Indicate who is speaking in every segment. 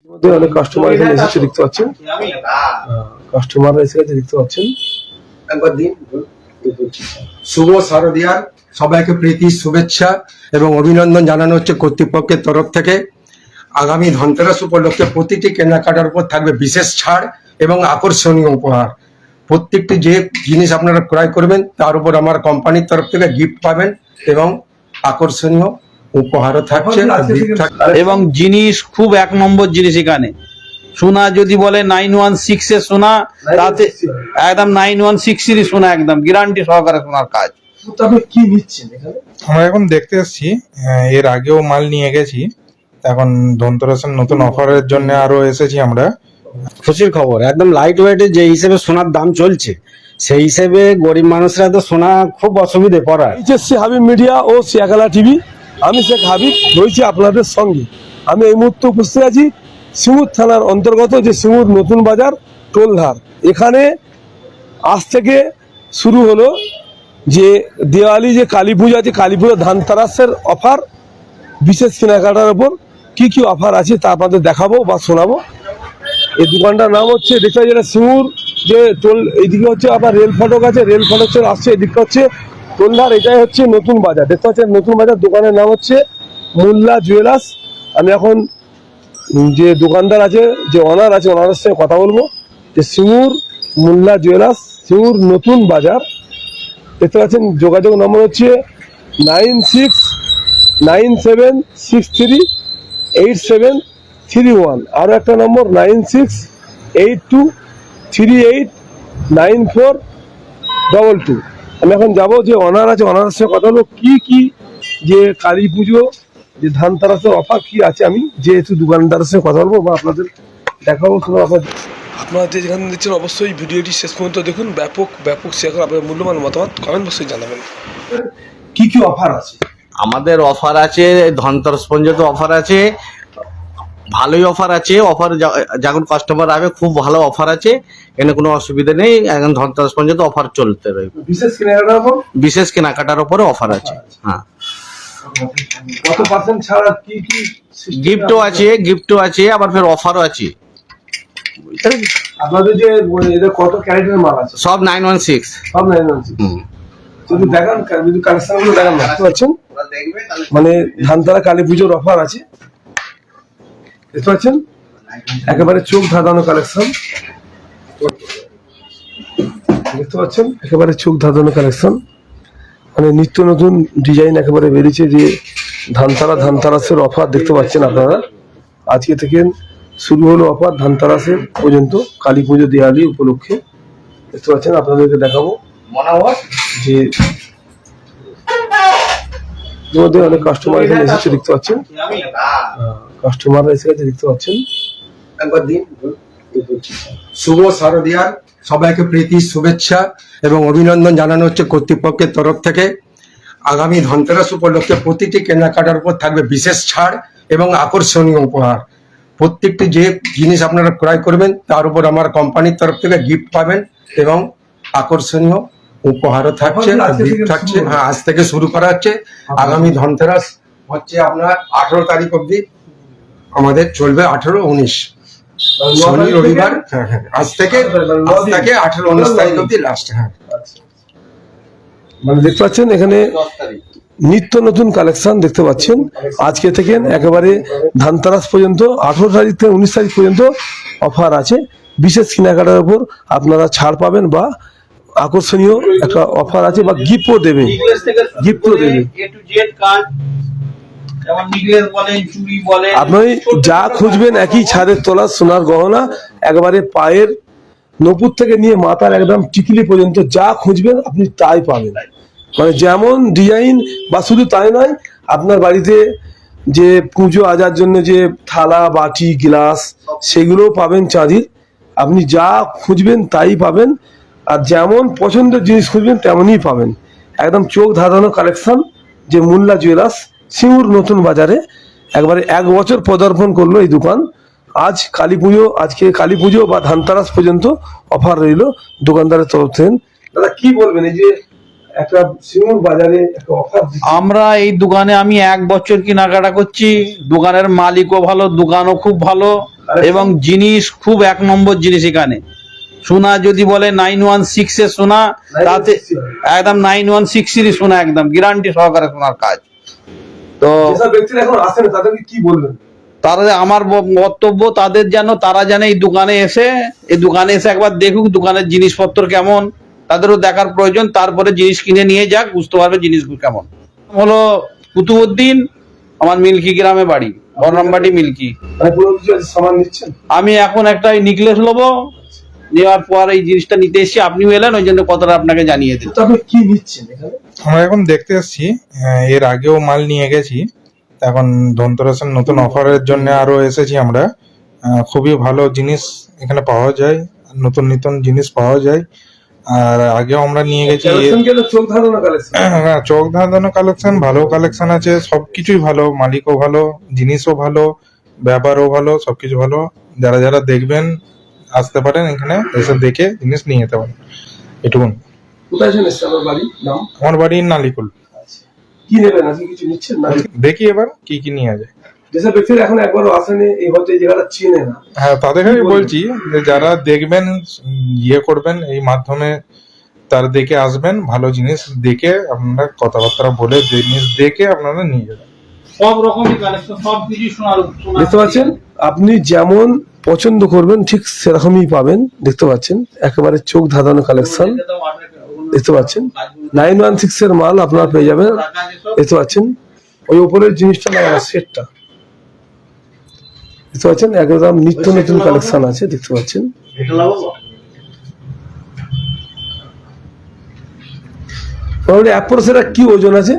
Speaker 1: অনেক কাস্টমার এখানে এসেছে দেখতে পাচ্ছেন, কাস্টমাররা এসে গেছে দেখতে পাচ্ছেন।
Speaker 2: শুভ শারদিয়ার সবাইকে প্রীতি শুভেচ্ছা এবং অভিনন্দন জানানো হচ্ছে কর্তৃপক্ষের তরফ থেকে। আগামী ধনতেরাস উপলক্ষে প্রতিটি কেনাকাটার উপর থাকবে বিশেষ ছাড় এবং আকর্ষণীয় উপহার। প্রত্যেকটি যে জিনিস আপনারা ক্রয় করবেন তার উপর আমার কোম্পানির তরফ থেকে গিফট পাবেন এবং আকর্ষণীয় উপহারও থাকছে।
Speaker 3: এবং জিনিস খুব এক নম্বর জিনিস এখানে। সোনা যদি বলে 916 এর সোনা, তাতে একদম 916 এর সোনা, একদম গ্যারান্টি সহকারে সোনার কাজ।
Speaker 1: আপনি কি নিচ্ছেন এখানে?
Speaker 4: আমরা এখন দেখতে এসেছি, এর আগেও মাল নিয়ে গেছি, এখন ধনতেরাসের নতুন অফারের জন্য আরো এসেছি আমরা।
Speaker 5: খুশির খবর, একদম লাইট ওয়েটে যে হিসেবে সোনার দাম চলছে সেই হিসেবে গরিব মানুষরা তো সোনা খুব অসুবিধে পড়ায়।
Speaker 1: এইচএসসি হাবিব মিডিয়া ও সিয়াখালা টিভি, আমি শেখ হাবিব রয়েছি আপনাদের সঙ্গে। আমি এই মুহূর্তে উপস্থিত আছি সিঙ্গুর থানার অন্তর্গত যে সিঙ্গুর নতুন বাজার টোলধার। এখানে আজ থেকে শুরু হলো যে দেওয়ালি যে কালী পুজো আছে, কালী পুজো ধানতেরাসের অফার, বিশেষ কেনাকাটার ওপর কি কি অফার আছে তা আপনাদের দেখাবো বা শোনাবো। এই দোকানটার নাম হচ্ছে, দেখতে যেটা সিঙ্গুর যে টোল, এইদিকে হচ্ছে আবার রেল ফটক আছে, রেল ফটক আসছে, এদিকটা হচ্ছে টোলধার, এটাই হচ্ছে নতুন বাজার। দেখতে পাচ্ছেন নতুন বাজার, দোকানের নাম হচ্ছে মোল্লা জুয়েলার্স। আমি এখন যে দোকানদার আছে, যে অনার আছে, ওনারের সঙ্গে কথা বলবো। যে সিঙ্গুর মোল্লা জুয়েলার্স, সিঙ্গুর নতুন বাজার। দেখতে পাচ্ছেন যোগাযোগ নম্বর হচ্ছে 9697638731। আরও একটা নম্বর 9682389422। আমি এখন যাবো যে অনার আছে, ওনার সঙ্গে কথা হলো কি কি যে কালী পুজো যে ধানতেরাসের অফার কি আছে। আমি যেহেতু দোকানদারের সঙ্গে কথা বলবো বা আপনাদের দেখাবো। আপনারা যেখানে দিচ্ছেন অবশ্যই ভিডিওটি শেষ পর্যন্ত দেখুন, ব্যাপক শেয়ার করে আপনাদের মূল্যবান মতামত কমেন্ট বক্সে জানাবেন। কি কি অফার আছে?
Speaker 3: আমাদের অফার আছে, ধনতেরাস পর্যন্ত অফার আছে, ভালোই অফার আছে। অফার যখন কাস্টমার আসবে খুব ভালো অফার আছে, এখানে কোনো অসুবিধা নেই। এখন ধনতেরাস পর্যন্ত অফার চলতে রয়েছে। বিশেষ কেনাকাটার উপরে অফার আছে। হ্যাঁ,
Speaker 1: কত পার্সেন্ট ছাড়, কি কি
Speaker 3: গিফটও আছে আবার ফের অফারও আছে।
Speaker 1: আপনাদের যে এদের কত ক্যারেটের মাল আছে?
Speaker 3: সব 916।
Speaker 1: সব 916। যদি দেখান, যদি কালেকশনগুলো দেখান, দেখতে পাচ্ছেন মানে ধানতেরাস কালী পুজোর অফার আছে। দেখতে পাচ্ছেন একেবারে চোখ ধাঁধানো কালেকশন। দেখতে পাচ্ছেন একেবারে চোখ ধাঁধানো কালেকশন, মানে নিত্য নতুন ডিজাইন একেবারে বেরিয়েছে। যে ধানতেরাসের অফার দেখতে পাচ্ছেন আপনারা। আজকে থেকে শুরু হলো অফার ধানতেরাসের পর্যন্ত, কালী পুজো দেওয়ালি উপলক্ষে। দেখতে পাচ্ছেন, আপনাদেরকে দেখাবো যে মধ্যে অনেক কাস্টমার এখানে এসেছে দেখতে পাচ্ছেন, কাস্টমাররা এসে গেছে দেখতে পাচ্ছেন।
Speaker 2: শুভ শারদিয়ার সবাইকে প্রীতি শুভেচ্ছা এবং অভিনন্দন জানানো হচ্ছে কর্তৃপক্ষের তরফ থেকে। আগামী ধনতেরাস উপলক্ষে প্রতিটি কেনাকাটার উপর থাকবে বিশেষ ছাড় এবং আকর্ষণীয় উপহার। প্রত্যেকটি যে জিনিস আপনারা ক্রয় করবেন তার উপর আমার কোম্পানির তরফ থেকে গিফট পাবেন এবং আকর্ষণীয় উপহারও থাকছে, গিফট থাকছে। হ্যাঁ, আজ থেকে শুরু করা হচ্ছে। আগামী ধনতেরাস হচ্ছে আপনার 18 তারিখ অবধি আমাদের চলবে, 18-19 শনি রবিবার। হ্যাঁ, আজ থেকে 18-19 তারিখ অবধি লাস্ট। হ্যাঁ,
Speaker 1: মানে দেখতে পাচ্ছেন এখানে নিত্য নতুন কালেকশন দেখতে পাচ্ছেন। আজকে থেকে একেবারে ধানতেরাস পর্যন্ত 18 তারিখ থেকে 19 তারিখ পর্যন্ত অফার আছে। বিশেষ কেনাকাটার উপর আপনারা ছাড় পাবেন বা আকর্ষণীয় একটা অফার আছে বা গিফটও দেবে। আপনি যা খুঁজবেন একই ছাদের তলা সোনার গহনা, একেবারে পায়ের নপুর থেকে নিয়ে মাথার একদম টিকলি পর্যন্ত যা খুঁজবেন আপনি তাই পাবেন। মানে যেমন ডিজাইন, বা শুধু তাই নয়, আপনার বাড়িতে যে পুজো আজার জন্য যে থালা বাটি গ্লাস সেগুলোও পাবেন চাঁদির। আপনি যা খুঁজবেন তাই পাবেন, আর যেমন পছন্দের জিনিস খুঁজবেন তেমনই পাবেন। একদম চোখ ধাঁধানো কালেকশন। যে মোল্লা জুয়েলার্স সিঙ্গুর নতুন বাজারে একবারে 1 বছর পদার্পণ করলো এই দোকান। আজ কালী পুজো, আজকে কালী পুজো বা ধানতেরাস পর্যন্ত অফার রইল দোকানদারের তরফ থেকে। দাদা কি বলবেন, এই যে একটা সিঙ্গুর বাজারে একটা অফার?
Speaker 3: আমরা এই দোকানে আমি 1 বছর কেনাকাটা করছি, দোকানের মালিকও ভালো, দোকানও খুব ভালো।
Speaker 6: এবং জিনিস খুব এক নম্বর জিনিস এখানে। সোনা যদি বলে 916 এর সোনা, তাতে একদম 916 সোনা, একদম গ্যারান্টি সহকারে সোনার কাজ। তো
Speaker 1: যেসব ব্যক্তিরা এখন আসেন তাদেরকে কি বলবেন?
Speaker 6: তারা, আমার বক্তব্য তাদের যেন, তারা যেন এই দোকানে এসে একবার দেখুক দোকানের জিনিসপত্র কেমন, তাদেরও দেখার প্রয়োজন, তারপরে জিনিস কিনে নিয়ে যাক, বুঝতে পারবে জিনিসগুলো কেমন। হলো কুতুবউদ্দিন, আমার মিল্কি গ্রামে বাড়ি, বনরামবাটি মিল্কি।
Speaker 1: মানে কোনো কিছু সামান নিচ্ছেন?
Speaker 6: আমি এখন একটা নেকলেস নেবো, নেওয়ার পর এই জিনিসটা নিতে এসেছি, আপনিও এলেন, ওই জন্য কথাটা আপনাকে জানিয়ে দিন।
Speaker 1: তো আপনি কি নিচ্ছেন এখানে?
Speaker 4: আমরা এখন দেখতে এসেছি, এর আগেও মাল নিয়ে গেছি, এখন ধনতেরাসের নতুন অফারের জন্য আরো এসেছি আমরা। খুবই ভালো জিনিস এখানে পাওয়া যায়, নতুন নতুন জিনিস পাওয়া যায়। আর আগেও আমরা নিয়ে গেছি।
Speaker 1: কালেকশন কি চোখ ধাঁধানো কালেকশন?
Speaker 4: হ্যাঁ, চোখ ধাঁধানো কালেকশন, ভালো কালেকশন আছে, সবকিছুই ভালো, মালিকও ভালো, জিনিসও ভালো, ব্যাপারও ভালো, সবকিছু ভালো। যারা যারা দেখবেন আসতে পারেন, এখানে এসে দেখে জিনিস নিয়ে যেতে পারেন, এটুকুন।
Speaker 1: কোথায় এসে এসছে আমার বাড়ি? নাম?
Speaker 4: আমার বাড়ি নালিকুল।
Speaker 1: কি নেবেন? আজকে কিছু নিচ্ছেন না?
Speaker 4: দেখি এবার কি কি নিয়ে যায়।
Speaker 1: যেসব ব্যক্তিরা এখন একবারও আসেনি, এই হয়তো এই জায়গাটা চিনে না,
Speaker 4: হ্যাঁ, তাদেরকে আমি বলছি যে যারা দেখবেন, ইয়ে করবেন এই মাধ্যমে, তার দেখে আসবেন, ভালো জিনিস দেখে আপনারা কথাবার্তা বলে জিনিস দেখে আপনারা নিয়ে যাবেন।
Speaker 6: সব রকমই কালেকশন, সব কিছু সোনার।
Speaker 1: দেখতে পাচ্ছেন, আপনি যেমন পছন্দ করবেন ঠিক সেরকমই পাবেন। দেখতে পাচ্ছেন একেবারে চোখ ধাঁধানো কালেকশন, দেখতে পাচ্ছেন 916 এর মাল আপনারা পেয়ে যাবেন। দেখতে পাচ্ছেন ওই উপরের জিনিসটা লাগানো সেটটা, দেখতে পাচ্ছেন একদম নিত্য নতুন কালেকশন আছে। দেখতে পাচ্ছেন অ্যাপ্রোচের কি ওজন আছে?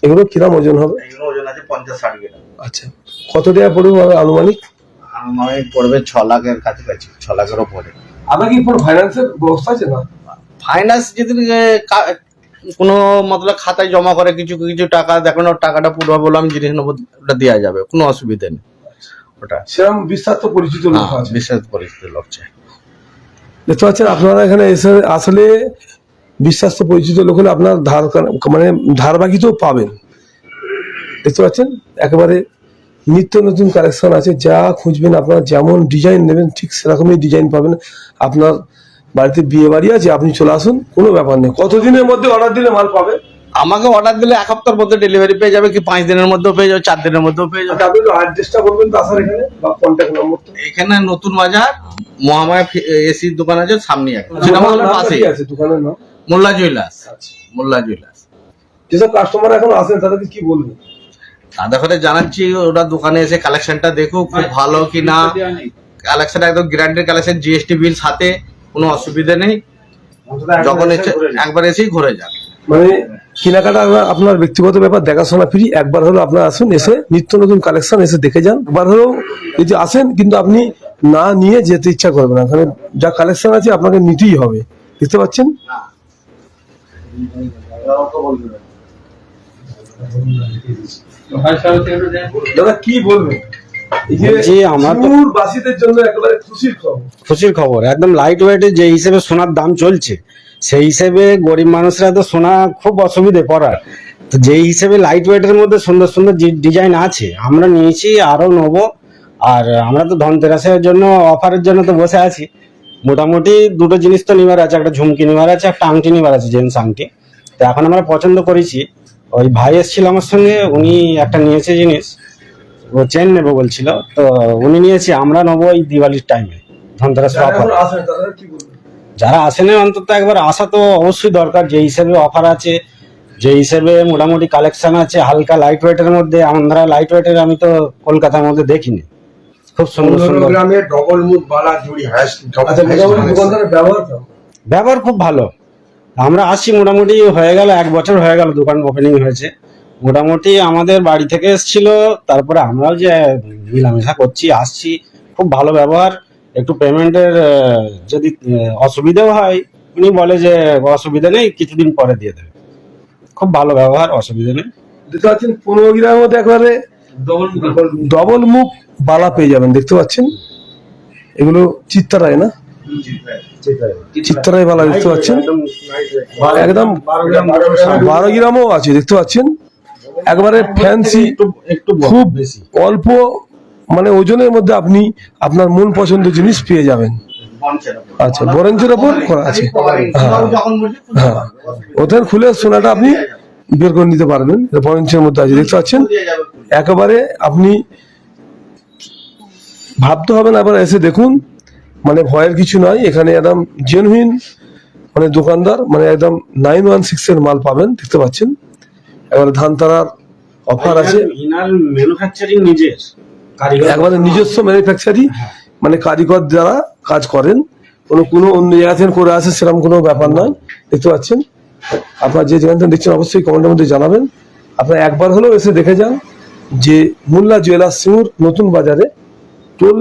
Speaker 1: এগুলো কিরম ওজন হবে?
Speaker 3: এগুলো ওজন আছে 50-60 গ্রাম।
Speaker 1: আচ্ছা, কত টাকা পড়বে আনুমানিক?
Speaker 3: আমার পড়বে 6 লাখের কাছাকাছি, 6 লাখেরও পড়ে।
Speaker 1: আপনার কি কোনো ফাইন্যান্সের ব্যবস্থা আছে? না,
Speaker 3: ফাইন্যান্স যদি কোনো মতলব খাতায় জমা করে কিছু কিছু টাকা দেখানোর টাকাটা পুরো বললাম জিনিস নেবো, ওটা দেওয়া যাবে, কোনো অসুবিধা নেই। ওটা
Speaker 1: সেরকম বিশ্বস্ত পরিচিত লোক আছে।
Speaker 3: বিশেষ পরিস্থিতি লোক চাই।
Speaker 1: দেখতে পাচ্ছেন আপনারা এখানে এসে আসলে বিশ্বাস্ত পরিচিত লোক হলে আপনার মানে ধার বাকিতেও পাবেন। দেখতে পাচ্ছেন একেবারে নিত্য নতুন কালেকশন আছে, যা খুঁজবেন আপনারা, যেমন ডিজাইন নেবেন ঠিক সেরকমই ডিজাইন পাবেন। আপনার বাড়িতে বিয়ে বাড়ি আছে, আপনি চলে আসুন, কোনো ব্যাপার নেই। কতদিনের মধ্যে অর্ডার দিলে মাল পাবে?
Speaker 3: আমাকে অর্ডার দিলে 1 সপ্তাহের মধ্যে ডেলিভারি পেয়ে যাবে, কি 5 দিনের মধ্যেও পেয়ে যাবে, 4 দিনের মধ্যেও পেয়ে যাবে।
Speaker 1: আপনি তো অ্যাড্রেসটা বলবেন তো আসার এখানে, বা কন্ট্যাক্ট নম্বরটা।
Speaker 3: এখানে নতুন বাজার মহামায়া এসির দোকান আছে সামনে, সিনেমা হলের পাশে
Speaker 1: আছে দোকানের নাম
Speaker 3: মোল্লা জুয়েলার্স। মোল্লা জুয়েলার্স।
Speaker 1: যেসব কাস্টমার এখন আসেন তাদেরকে কি বলবেন?
Speaker 3: তাদের করে জানাচ্ছি ওরা দোকানে এসে কালেকশনটা দেখুক, খুব ভালো কিনা, কালেকশন একদম গ্যারান্টির কালেকশন, জিএসটি বিল সাথে, কোনো অসুবিধা নেই। যখন একবার এসেই ঘুরে যান।
Speaker 1: মানে কেনাকাটা আপনার ব্যক্তিগত ব্যাপার, দেখাশোনা ফ্রি। একবার হলো আপনার আসুন, এসে নিত্য নতুন কালেকশন এসে দেখে যান। একবার হলেও যদি আসেন, কিন্তু আপনি না নিয়ে যেতে ইচ্ছা করবেন না, কারণ যা কালেকশন আছে আপনাকে নিতেই হবে। দেখতে পাচ্ছেন দাদা, কি বলবেন?
Speaker 5: জি, আমার তো
Speaker 1: বাসীদের জন্য একেবারে খুশির খবর।
Speaker 5: খুশির খবর, একদম লাইট ওয়েটে যে হিসেবে সোনার দাম চলছে, সেই হিসেবে গরিব মানুষরা তো সোনা খুব অসুবিধে পড়ার, তো যেই হিসেবে লাইট ওয়েটের মধ্যে সুন্দর সুন্দর ডিজাইন আছে, আমরা নিয়েছি, আরো নেবো। আর আমরা তো ধনতেরাসের জন্য অফারের জন্য তো বসে আছি। মোটামুটি দুটো জিনিস তো নেবার আছে, একটা ঝুমকি নেবার আছে, একটা আংটি নেবার আছে, জেন্টস আংটি। তো এখন আমরা পছন্দ করেছি, ওই ভাই এসেছিল আমার সঙ্গে, উনি একটা নিয়েছে জিনিস, ও চেন নেবে বলছিল, তো উনি নিয়েছি, আমরা নেবো এই দিওয়ালির টাইমে ধনতেরাস অফার। যারা আসেনি অন্তত একবার আসা তো অবশ্যই দরকার, যে হিসেবে অফার আছে, যে হিসেবে মোটামুটি কালেকশন আছে হালকা লাইট ওয়েটের মধ্যে। আমরা লাইট ওয়েটের আমি তো কলকাতার মধ্যে দেখিনি, খুব সুন্দর সুন্দর।
Speaker 2: গ্রামের ডবল মুখ বালা জুড়ি
Speaker 5: ব্যবহার খুব ভালো। আমরা আসছি মোটামুটি হয়ে গেল 1 বছর হয়ে গেল, দোকান ওপেনিং হয়েছে। মোটামুটি আমাদের বাড়ি থেকে এসেছিল, তারপরে আমরাও যে মিলামেশা করছি, আসছি, খুব ভালো ব্যবহার। একটু পেমেন্টের যদি অসুবিধাও হয়, উনি বলে যে অসুবিধা নেই, কিছুদিন পরে দিয়ে দেবে। খুব ভালো ব্যবহার, অসুবিধা নেই।
Speaker 1: দেখতে পাচ্ছেন 15 গ্রামের মধ্যে একবারে ডবল মুখ বালা পেয়ে যাবেন। দেখতে পাচ্ছেন এগুলো চিত্তারায় না, চিত্তারায় বালা দেখতে পাচ্ছেন, একদম 12 গ্রামও আছে। দেখতে পাচ্ছেন একবারে ফ্যান্সি, একটু খুব অল্প মানে ওজনের মধ্যে আপনি আপনার মন পছন্দের জিনিস পেয়ে যাবেন। আচ্ছা, বরেঞ্চের ওপর করা আছে। হ্যাঁ, ওদের খুলে সোনাটা আপনি বের করে নিতে পারবেন। বরেঞ্চের মধ্যে আছে, দেখতে পাচ্ছেন। একেবারে আপনি ভাবতে হবে না, আবার এসে দেখুন, মানে ভয়ের কিছু নয়। এখানে একদম জেনুইন মানে দোকানদার, মানে একদম 916 এর মাল পাবেন, দেখতে পাচ্ছেন। এবারে ধানতারার অফার আছে,
Speaker 5: ম্যানুফ্যাকচারিং নিজের কারিগর,
Speaker 1: একবারে নিজস্ব ম্যানুফ্যাকচারিং, মানে কারিগর যারা কাজ করেন, কোনো অন্য জায়গা থেকে করে আসে সেরকম কোনো ব্যাপার নয়, দেখতে পাচ্ছেন। আপনার যে যেখান থেকে দেখছেন অবশ্যই কমেন্টের মধ্যে জানাবেন। আপনার একবার হলেও এসে দেখে যান যে মোল্লা জুয়েলার্স সিঙ্গুর নতুন বাজারে টোল